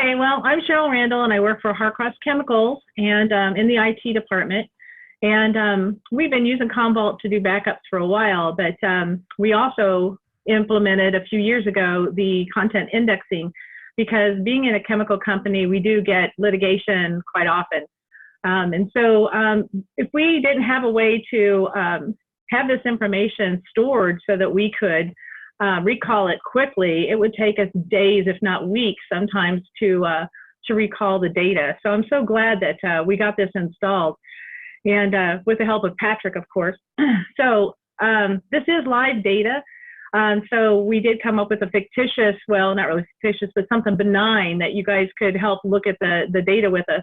Okay, well, I'm Cheryl Randall, and I work for Harcross Chemicals and in the IT department. And we've been using Commvault to do backups for a while, but we also implemented a few years ago the content indexing, because being in a chemical company, we do get litigation quite often. And so if we didn't have a way to have this information stored so that we could recall it quickly, it would take us days, if not weeks, sometimes to recall the data. So I'm so glad that we got this installed, and with the help of Patrick, of course. So this is live data. So we did come up with a fictitious, well, not really fictitious, but something benign that you guys could help look at the data with us,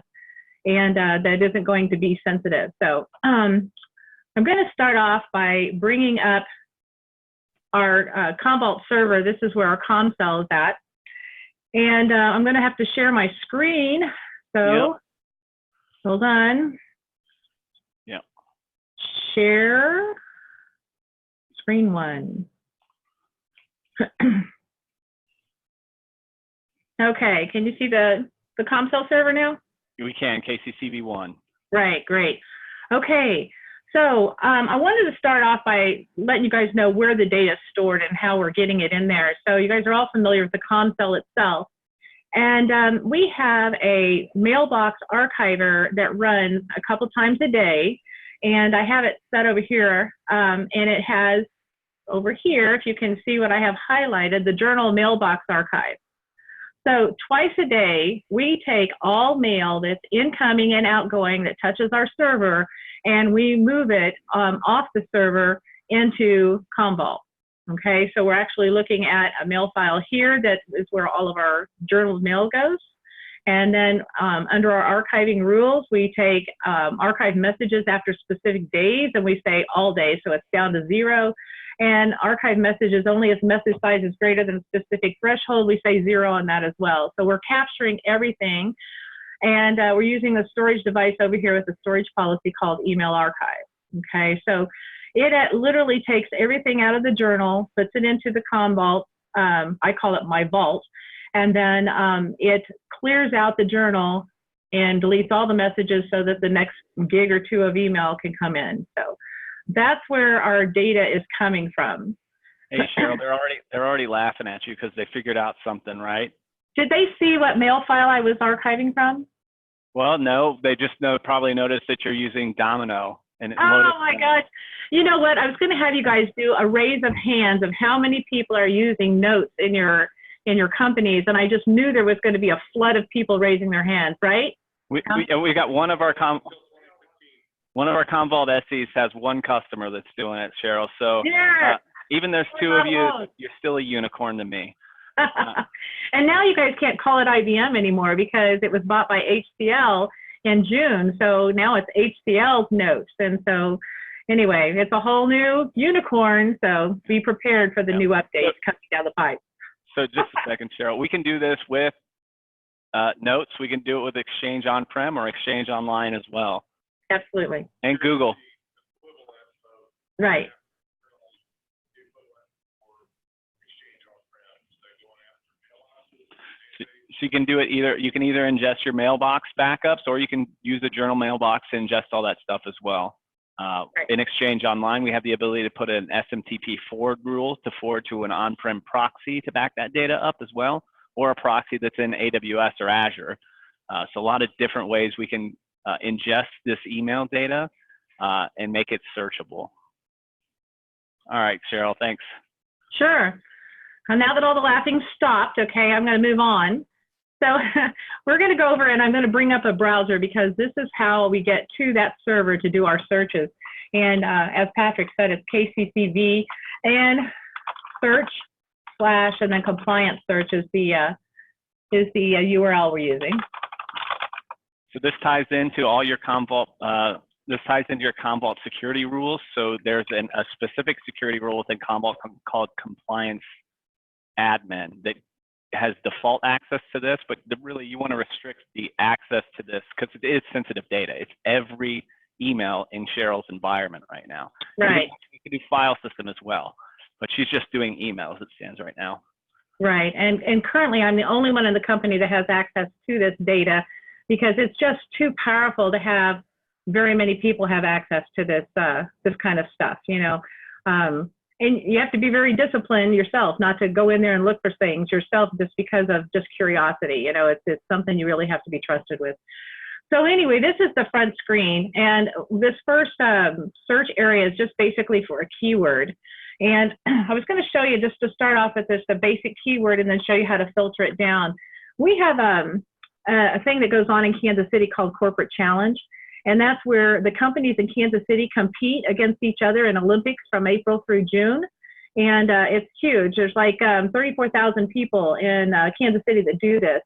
and that isn't going to be sensitive. So I'm going to start off by bringing up our Commvault server. This is where our comm cell is at. And I'm going to have to share my screen. So hold on. Yeah. Share screen one. Okay, can you see the comm cell server now? We can, KCCV1. Right, great. Okay, so I wanted to start off by letting you guys know where the data is stored and how we're getting it in there. So you guys are all familiar with the comm cell itself. And we have a mailbox archiver that runs a couple times a day. And I have it set over here, and it has over here, if you can see what I have highlighted, the journal mailbox archive. So twice a day, we take all mail that's incoming and outgoing that touches our server, and we move it off the server into Commvault. Okay, so we're actually looking at a mail file here that is where all of our journal mail goes. And then under our archiving rules, we take archive messages after specific days, and we say all day, so it's down to 0. And archive messages only if message size is greater than a specific threshold, we say 0 on that as well. So we're capturing everything, and we're using a storage device over here with a storage policy called email archive. Okay, so it literally takes everything out of the journal, puts it into the Commvault. I call it my vault. And then it clears out the journal and deletes all the messages so that the next gig or two of email can come in. So that's where our data is coming from. Hey Cheryl, they're already laughing at you because they figured out something, right? Did they see what mail file I was archiving from? Well, no, they just probably noticed that you're using Domino. And oh my gosh. You know what? I was going to have you guys do a raise of hands of how many people are using notes in your companies, and I just knew there was going to be a flood of people raising their hands, right? We got one of our Commvault SEs has one customer that's doing it, Cheryl. So even there's 2 of you, you're still a unicorn to me. And now you guys can't call it IBM anymore because it was bought by HCL in June. So now it's HCL's notes. And so anyway, it's a whole new unicorn. So be prepared for the new updates coming down the pipe. So just a second, Cheryl. We can do this with Notes. We can do it with Exchange on-prem or Exchange online as well. Absolutely. And Google. Right. So you can do it you can either ingest your mailbox backups, or you can use the journal mailbox to ingest all that stuff as well. Right. In Exchange Online, we have the ability to put an SMTP forward rule to forward to an on-prem proxy to back that data up as well, or a proxy that's in AWS or Azure. So a lot of different ways we can ingest this email data and make it searchable. All right, Cheryl, thanks. Sure. And now that all the laughing stopped, okay, I'm going to move on. So we're going to go over, and I'm going to bring up a browser because this is how we get to that server to do our searches. And as Patrick said, it's KCCV, and search / and then compliance search is the URL we're using. So this ties into all your Commvault. This ties into your Commvault security rules. So there's a specific security rule within Commvault called compliance admin that has default access to this, but really you want to restrict the access to this because it is sensitive data. It's every email in Cheryl's environment right now. Right. You can do file system as well, but she's just doing email as it stands right now. Right, and currently I'm the only one in the company that has access to this data because it's just too powerful to have very many people have access to this this kind of stuff, you know. And you have to be very disciplined yourself not to go in there and look for things yourself just because of just curiosity, you know. It's something you really have to be trusted with. So anyway, this is the front screen, and this first search area is just basically for a keyword. And I was going to show you, just to start off with this, the basic keyword, and then show you how to filter it down. We have a thing that goes on in Kansas City called Corporate Challenge, and that's where the companies in Kansas City compete against each other in Olympics from April through June. And it's huge. There's like 34,000 people in Kansas City that do this.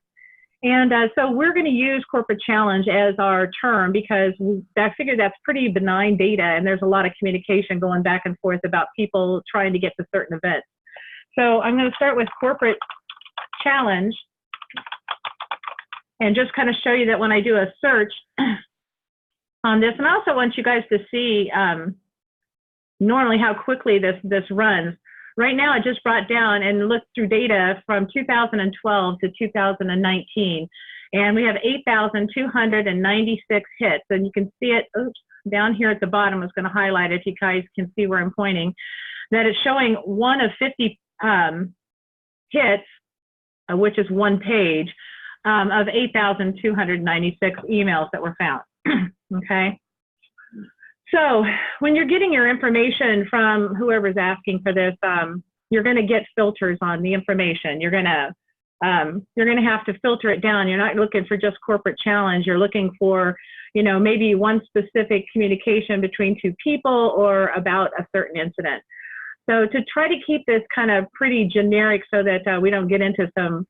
And so we're going to use Corporate Challenge as our term because I figure that's pretty benign data, and there's a lot of communication going back and forth about people trying to get to certain events. So I'm going to start with Corporate Challenge and just kind of show you that when I do a search on this, and I also want you guys to see normally how quickly this runs. Right now, I just brought down and looked through data from 2012 to 2019, and we have 8,296 hits. And you can see it down here at the bottom. I was going to highlight it if you guys can see where I'm pointing, that it's showing 1 of 50 hits, which is 1 page, of 8,296 emails that were found. Okay. So when you're getting your information from whoever's asking for this, you're going to get filters on the information. You're going to have to filter it down. You're not looking for just Corporate Challenge. You're looking for, you know, maybe one specific communication between 2 people or about a certain incident. So to try to keep this kind of pretty generic so that we don't get into some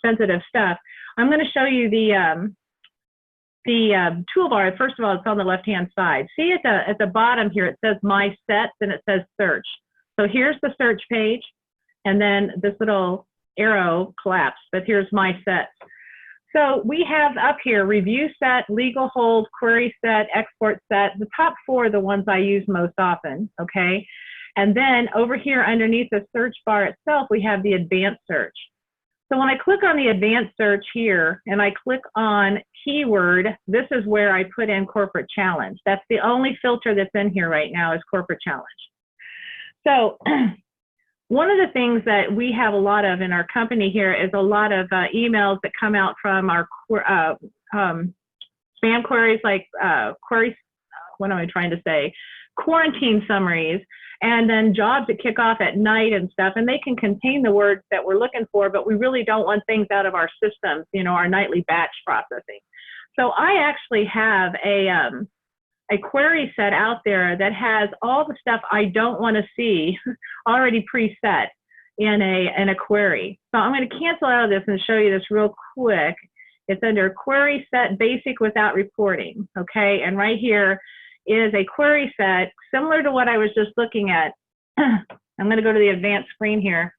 sensitive stuff, I'm going to show you the toolbar. First of all, it's on the left-hand side. See at the bottom here, it says My Sets, and it says Search. So here's the search page, and then this little arrow collapsed, but here's My Sets. So we have up here Review Set, Legal Hold, Query Set, Export Set. The top 4 are the ones I use most often, okay? And then over here underneath the search bar itself, we have the Advanced Search. So when I click on the Advanced Search here, and I click on Keyword, this is where I put in Corporate Challenge. That's the only filter that's in here right now is Corporate Challenge. So one of the things that we have a lot of in our company here is a lot of emails that come out from our spam queries, like what am I trying to say? Quarantine summaries, and then jobs that kick off at night and stuff, and they can contain the words that we're looking for, but we really don't want things out of our systems, you know, our nightly batch processing. So I actually have a query set out there that has all the stuff I don't want to see already preset in a query. So I'm going to cancel out of this and show you this real quick. It's under Query Set Basic Without Reporting, okay? And right here is a query set similar to what I was just looking at. I'm going to go to the advanced screen here.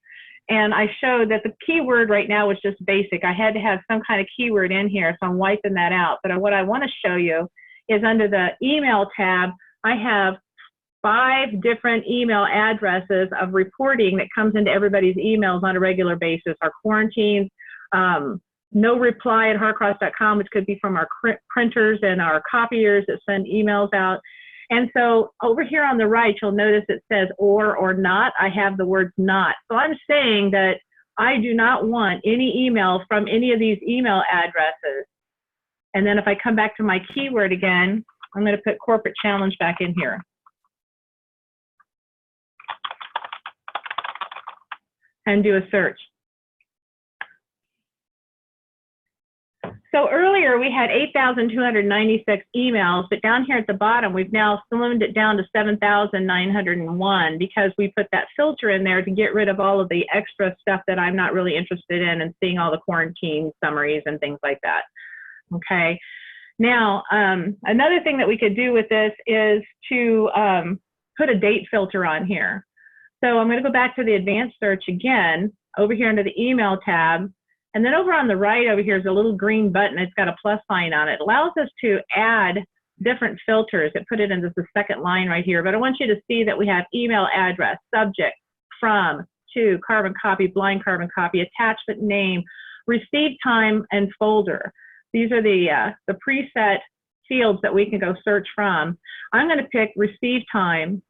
And I showed that the keyword right now was just basic. I had to have some kind of keyword in here, so I'm wiping that out. But what I want to show you is under the email tab, I have 5 different email addresses of reporting that comes into everybody's emails on a regular basis. Our quarantines, no reply at harcross.com, which could be from our printers and our copiers that send emails out. And so over here on the right, you'll notice it says or not. I have the words not. So I'm saying that I do not want any email from any of these email addresses. And then if I come back to my keyword again, I'm going to put Corporate Challenge back in here. And do a search. So earlier we had 8,296 emails, but down here at the bottom, we've now slimmed it down to 7,901 because we put that filter in there to get rid of all of the extra stuff that I'm not really interested in and seeing all the quarantine summaries and things like that. Okay. Now, another thing that we could do with this is to put a date filter on here. So I'm going to go back to the advanced search again, over here under the email tab. And then over on the right over here is a little green button. It's got a plus sign on it. It allows us to add different filters. It put it into the second line right here. But I want you to see that we have email address, subject, from, to carbon copy, blind carbon copy, attachment name, receive time, and folder. These are the preset fields that we can go search from. I'm going to pick receive time,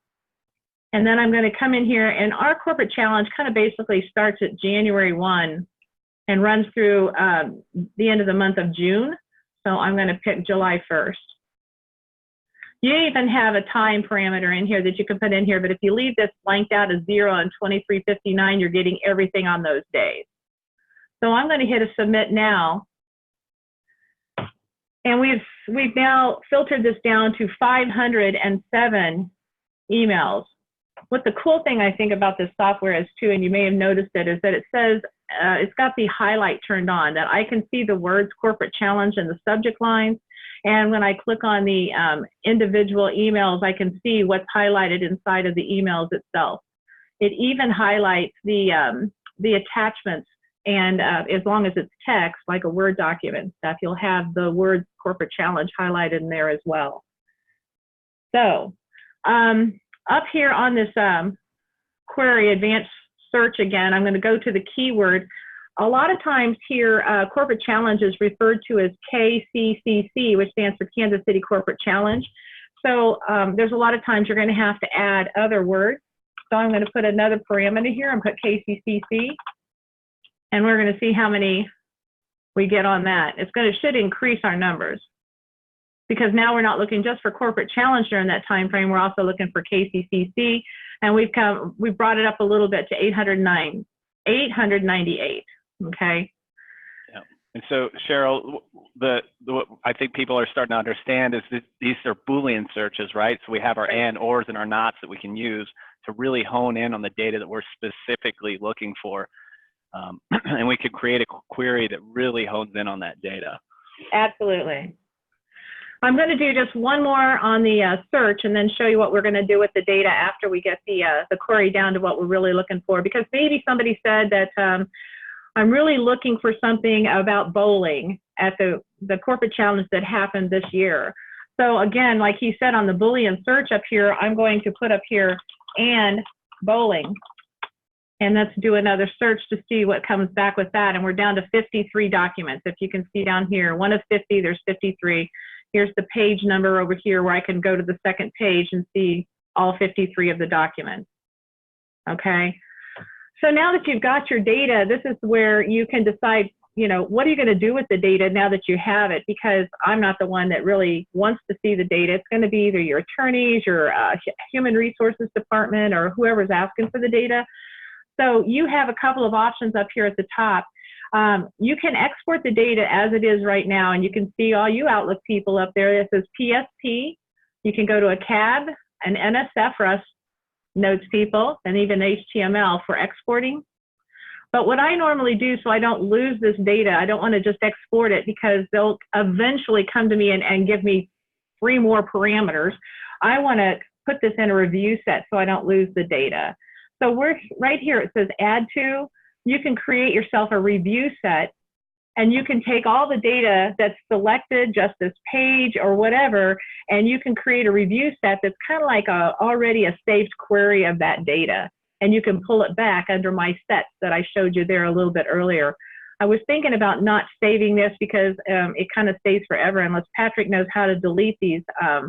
and then I'm going to come in here, and our corporate challenge kind of basically starts at January 1 and runs through the end of the month of June. So I'm going to pick July 1st. You even have a time parameter in here that you can put in here, but if you leave this blanked out as 0 and 2359, you're getting everything on those days. So I'm going to hit a submit now. And we've now filtered this down to 507 emails. What the cool thing I think about this software is too, and you may have noticed it, is that it says it's got the highlight turned on, that I can see the words corporate challenge in the subject lines. And when I click on the individual emails, I can see what's highlighted inside of the emails itself. It even highlights the attachments, and as long as it's text, like a Word document stuff, you'll have the word corporate challenge highlighted in there as well. So up here on this query, advanced search again, I'm going to go to the keyword. A lot of times here, corporate challenge is referred to as KCCC, which stands for Kansas City Corporate Challenge. So there's a lot of times you're going to have to add other words. So I'm going to put another parameter here and put KCCC, and we're going to see how many we get on that. Should increase our numbers, because now we're not looking just for corporate challenge during that time frame. We're also looking for KCCC, and we've brought it up a little bit to 898. Okay. Yeah. And so, Cheryl, what I think people are starting to understand is that these are Boolean searches, right? So we have our and, ors, and our nots that we can use to really hone in on the data that we're specifically looking for. And we could create a query that really hones in on that data. Absolutely. I'm going to do just one more on the search, and then show you what we're going to do with the data after we get the query down to what we're really looking for. Because maybe somebody said that I'm really looking for something about bowling at the corporate challenge that happened this year. So again, like he said on the Boolean search up here, I'm going to put up here and bowling. And let's do another search to see what comes back with that. And we're down to 53 documents. If you can see down here, 1 of 50, there's 53. Here's the page number over here where I can go to the second page and see all 53 of the documents. Okay. So now that you've got your data, this is where you can decide, what are you going to do with the data now that you have it? Because I'm not the one that really wants to see the data. It's going to be either your attorneys, your human resources department, or whoever's asking for the data. So you have a couple of options up here at the top. You can export the data as it is right now, and you can see all you Outlook people up there. It says PSP. You can go to a CAB, an NSF for us notes people, and even HTML for exporting. But what I normally do, so I don't lose this data, I don't want to just export it because they'll eventually come to me and give me 3 more parameters. I want to put this in a review set so I don't lose the data. So we're right here, it says add to. You can create yourself a review set, and you can take all the data that's selected, just this page or whatever, and you can create a review set that's kind of like already a saved query of that data. And you can pull it back under my sets that I showed you there a little bit earlier. I was thinking about not saving this because it kind of stays forever. Unless Patrick knows how to delete these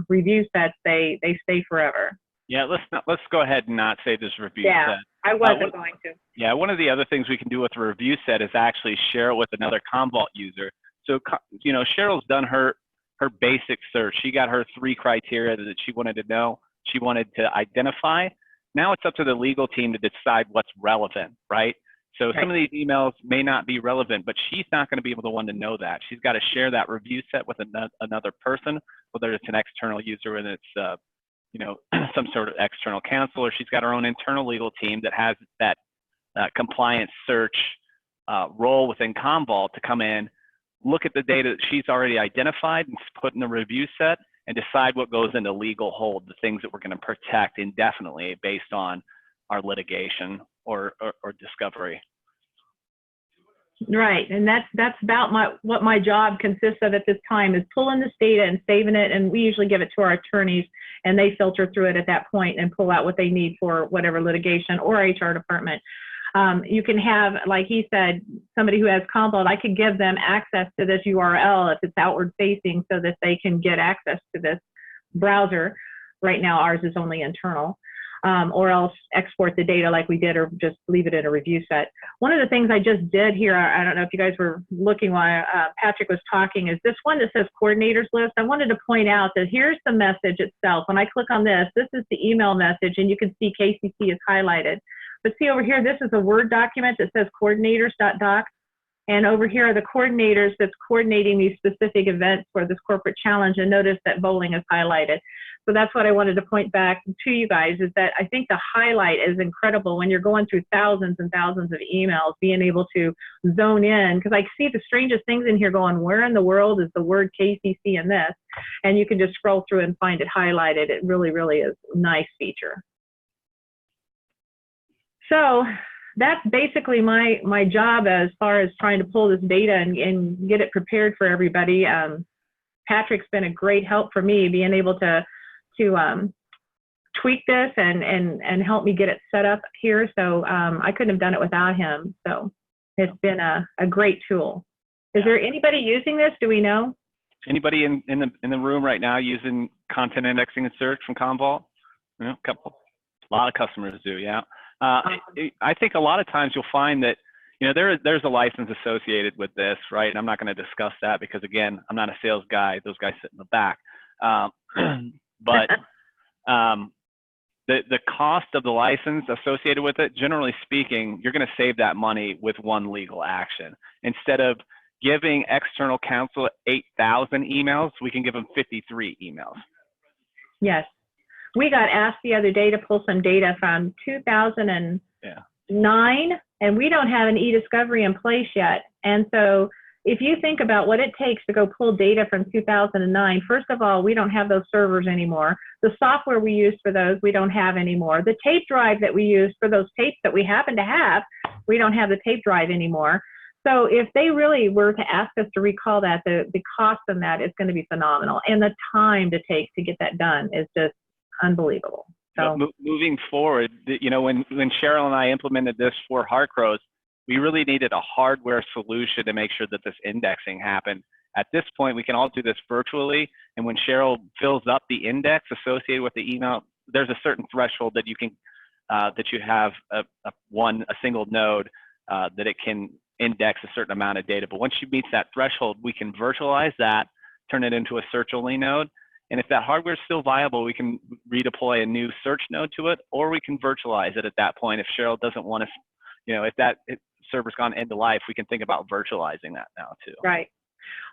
review sets, they stay forever. Yeah, let's go ahead and not save this review set. Yeah, I wasn't going to. Yeah, one of the other things we can do with a review set is actually share it with another Commvault user. So, Cheryl's done her basic search. She got her 3 criteria that she wanted to know, she wanted to identify. Now it's up to the legal team to decide what's relevant, right? So right. Some of these emails may not be relevant, but she's not going to be able to know that. She's got to share that review set with another person, whether it's an external user and it's some sort of external counsel, or she's got her own internal legal team that has that compliance search role within Commvault to come in, look at the data that she's already identified and put in the review set, and decide what goes into legal hold, the things that we're going to protect indefinitely based on our litigation or discovery. Right, and that's about what my job consists of at this time, is pulling this data and saving it, and we usually give it to our attorneys, and they filter through it at that point and pull out what they need for whatever litigation or HR department. You can have, like he said, somebody who has Commvault, I could give them access to this URL if it's outward facing so that they can get access to this browser. Right now, ours is only internal. Or else export the data like we did, or just leave it in a review set. One of the things I just did here, I don't know if you guys were looking while Patrick was talking, is this one that says coordinators list. I wanted to point out that here's the message itself. When I click on this, this is the email message, and you can see KCC is highlighted. But see over here, this is a Word document that says coordinators.doc. And over here are the coordinators that's coordinating these specific events for this corporate challenge. And notice that bowling is highlighted. So that's what I wanted to point back to you guys, is that I think the highlight is incredible when you're going through thousands and thousands of emails, being able to zone in, because I see the strangest things in here going, where in the world is the word KCC in this? And you can just scroll through and find it highlighted. It really, really is a nice feature. So that's basically my job as far as trying to pull this data and get it prepared for everybody. Patrick's been a great help for me, being able to tweak this and help me get it set up here. So I couldn't have done it without him. So it's been a great tool. Is there anybody using this? Do we know? Anybody in the room right now using content indexing and search from Commvault? You know, a lot of customers do, yeah. I think a lot of times you'll find that, you know, there's a license associated with this, right? And I'm not going to discuss that because, again, I'm not a sales guy. Those guys sit in the back. But the cost of the license associated with it, generally speaking, you're going to save that money with one legal action. Instead of giving external counsel 8,000 emails, we can give them 53 emails. Yes. We got asked the other day to pull some data from 2009, and we don't have an e-discovery in place yet. And so if you think about what it takes to go pull data from 2009, first of all, we don't have those servers anymore. The software we used for those, we don't have anymore. The tape drive that we used for those tapes that we happen to have, we don't have the tape drive anymore. So if they really were to ask us to recall that, the cost on that is going to be phenomenal. And the time to take to get that done is just unbelievable. So moving forward, you know, when Cheryl and I implemented this for Harcrows, we really needed a hardware solution to make sure that this indexing happened. At this point, we can all do this virtually, and when Cheryl fills up the index associated with the email, there's a certain threshold that you can that you have a single node that it can index a certain amount of data. But once she meets that threshold, we can virtualize that, turn it into a search-only node. And if that hardware is still viable, we can redeploy a new search node to it, or we can virtualize it at that point. If Cheryl doesn't want to, you know, if that server's gone end of life, we can think about virtualizing that now too. Right.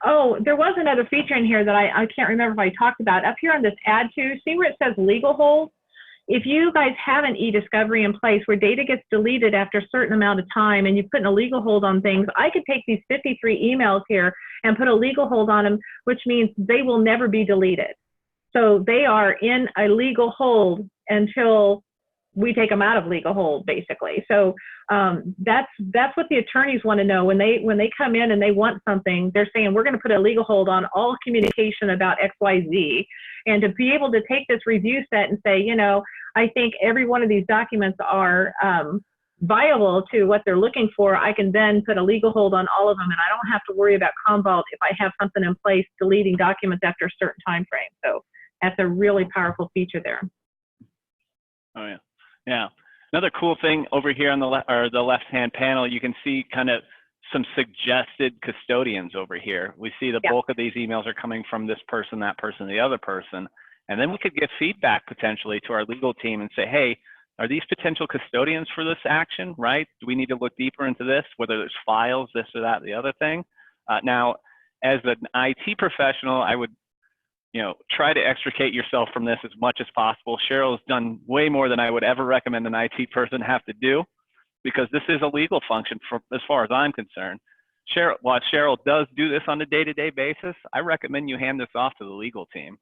Oh, there was another feature in here that I can't remember if I talked about. Up here on this add to, see where it says legal hold? If you guys have an e-discovery in place where data gets deleted after a certain amount of time and you put a legal hold on things, I could take these 53 emails here and put a legal hold on them, which means they will never be deleted. So they are in a legal hold until we take them out of legal hold, basically. So that's what the attorneys want to know when they come in and they want something. They're saying we're going to put a legal hold on all communication about XYZ, and to be able to take this review set and say, you know, I think every one of these documents are viable to what they're looking for. I can then put a legal hold on all of them, and I don't have to worry about Commvault if I have something in place deleting documents after a certain time frame. So that's a really powerful feature there. Oh yeah, yeah. Another cool thing over here on the left-hand panel, you can see kind of some suggested custodians over here. We see the bulk of these emails are coming from this person, that person, the other person, and then we could give feedback potentially to our legal team and say, hey, are these potential custodians for this action, right? Do we need to look deeper into this, whether there's files, this or that, the other thing? Now, as an IT professional, I would, you know, try to extricate yourself from this as much as possible. Cheryl's done way more than I would ever recommend an IT person have to do, because this is a legal function as far as I'm concerned. While Cheryl does do this on a day-to-day basis, I recommend you hand this off to the legal team.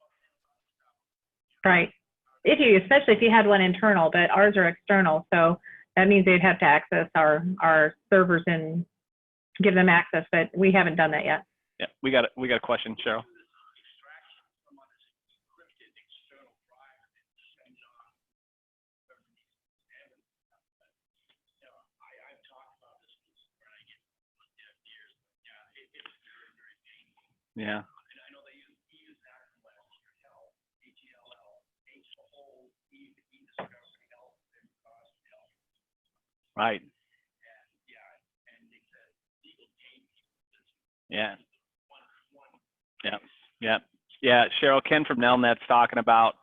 Right. Especially if you had one internal, but ours are external. So that means they'd have to access our servers and give them access, but we haven't done that yet. Yeah, we got a question, Cheryl. Yeah. Right. Yeah. Yeah. Yeah. Yeah. Cheryl, Ken from Nelnet's talking about,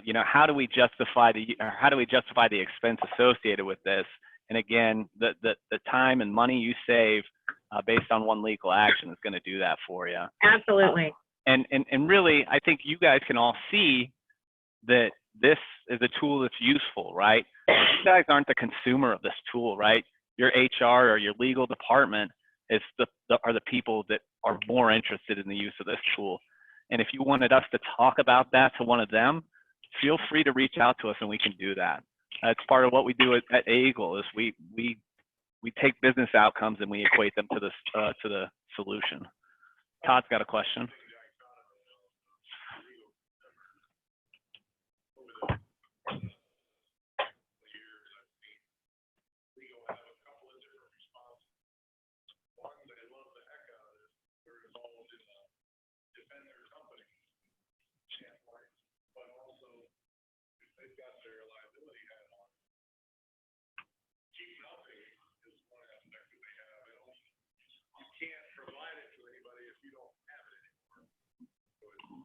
you know, how do we justify the expense associated with this? And again, the time and money you save based on one legal action is going to do that for you. Absolutely. And really, I think you guys can all see that this is a tool that's useful, right? You guys aren't the consumer of this tool, right? Your HR or your legal department are the people that are more interested in the use of this tool. And if you wanted us to talk about that to one of them, feel free to reach out to us and we can do that. It's part of what we do at Eagle is we take business outcomes and we equate them to the solution. Todd's got a question.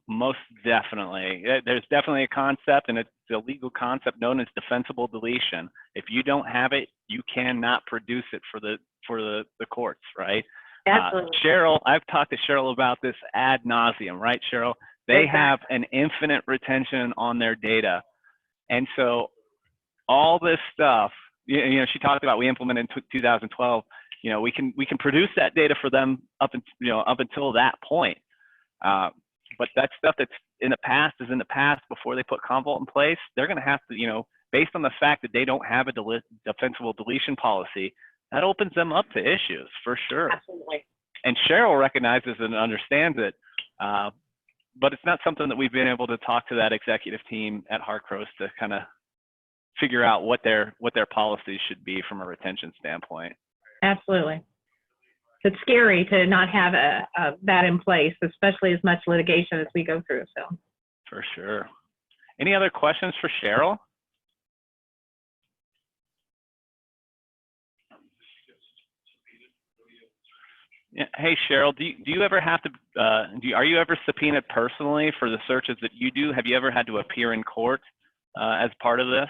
Most definitely. There's definitely a concept, and it's a legal concept known as defensible deletion. If you don't have it, you cannot produce it for the courts, right? Absolutely. Cheryl, I've talked to Cheryl about this ad nauseum, right, Cheryl? They have an infinite retention on their data. And so all this stuff, you know, she talked about we implemented in 2012, you know, we can produce that data for them up until that point. But that stuff that's in the past is in the past before they put Commvault in place. They're going to have to, you know, based on the fact that they don't have a defensible deletion policy, that opens them up to issues for sure. Absolutely. And Cheryl recognizes and understands it, but it's not something that we've been able to talk to that executive team at Harcross to kind of figure out what their policies should be from a retention standpoint. Absolutely. It's scary to not have that in place, especially as much litigation as we go through. So, for sure. Any other questions for Cheryl? Yeah. Hey, Cheryl, do you ever have to? Are you ever subpoenaed personally for the searches that you do? Have you ever had to appear in court as part of this?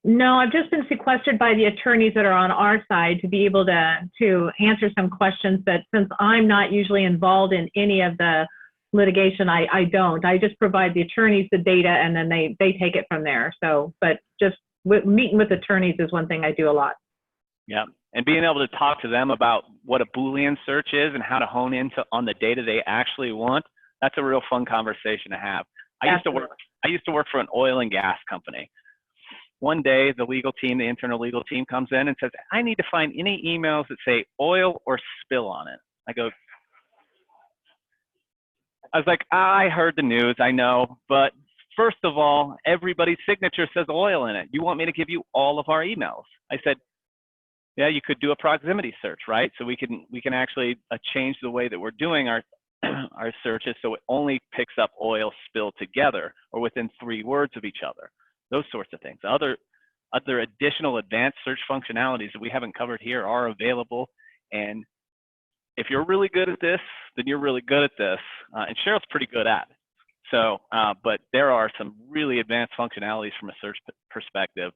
No, I've just been sequestered by the attorneys that are on our side to be able to answer some questions that, since I'm not usually involved in any of the litigation, I don't. I just provide the attorneys the data and then they take it from there. So, but just meeting with attorneys is one thing I do a lot. Yeah, and being able to talk to them about what a Boolean search is and how to hone on the data they actually want, that's a real fun conversation to have. I used to work for an oil and gas company. One day, the legal team, the internal legal team comes in and says, I need to find any emails that say oil or spill on it. I was like, I heard the news, I know, but first of all, everybody's signature says oil in it. You want me to give you all of our emails? I said, yeah, you could do a proximity search, right? So we can actually change the way that we're doing our searches so it only picks up oil spill together or within 3 words of each other. Those sorts of things. Other additional advanced search functionalities that we haven't covered here are available. And if you're really good at this, then you're really good at this. And Cheryl's pretty good at it. So, but there are some really advanced functionalities from a search perspective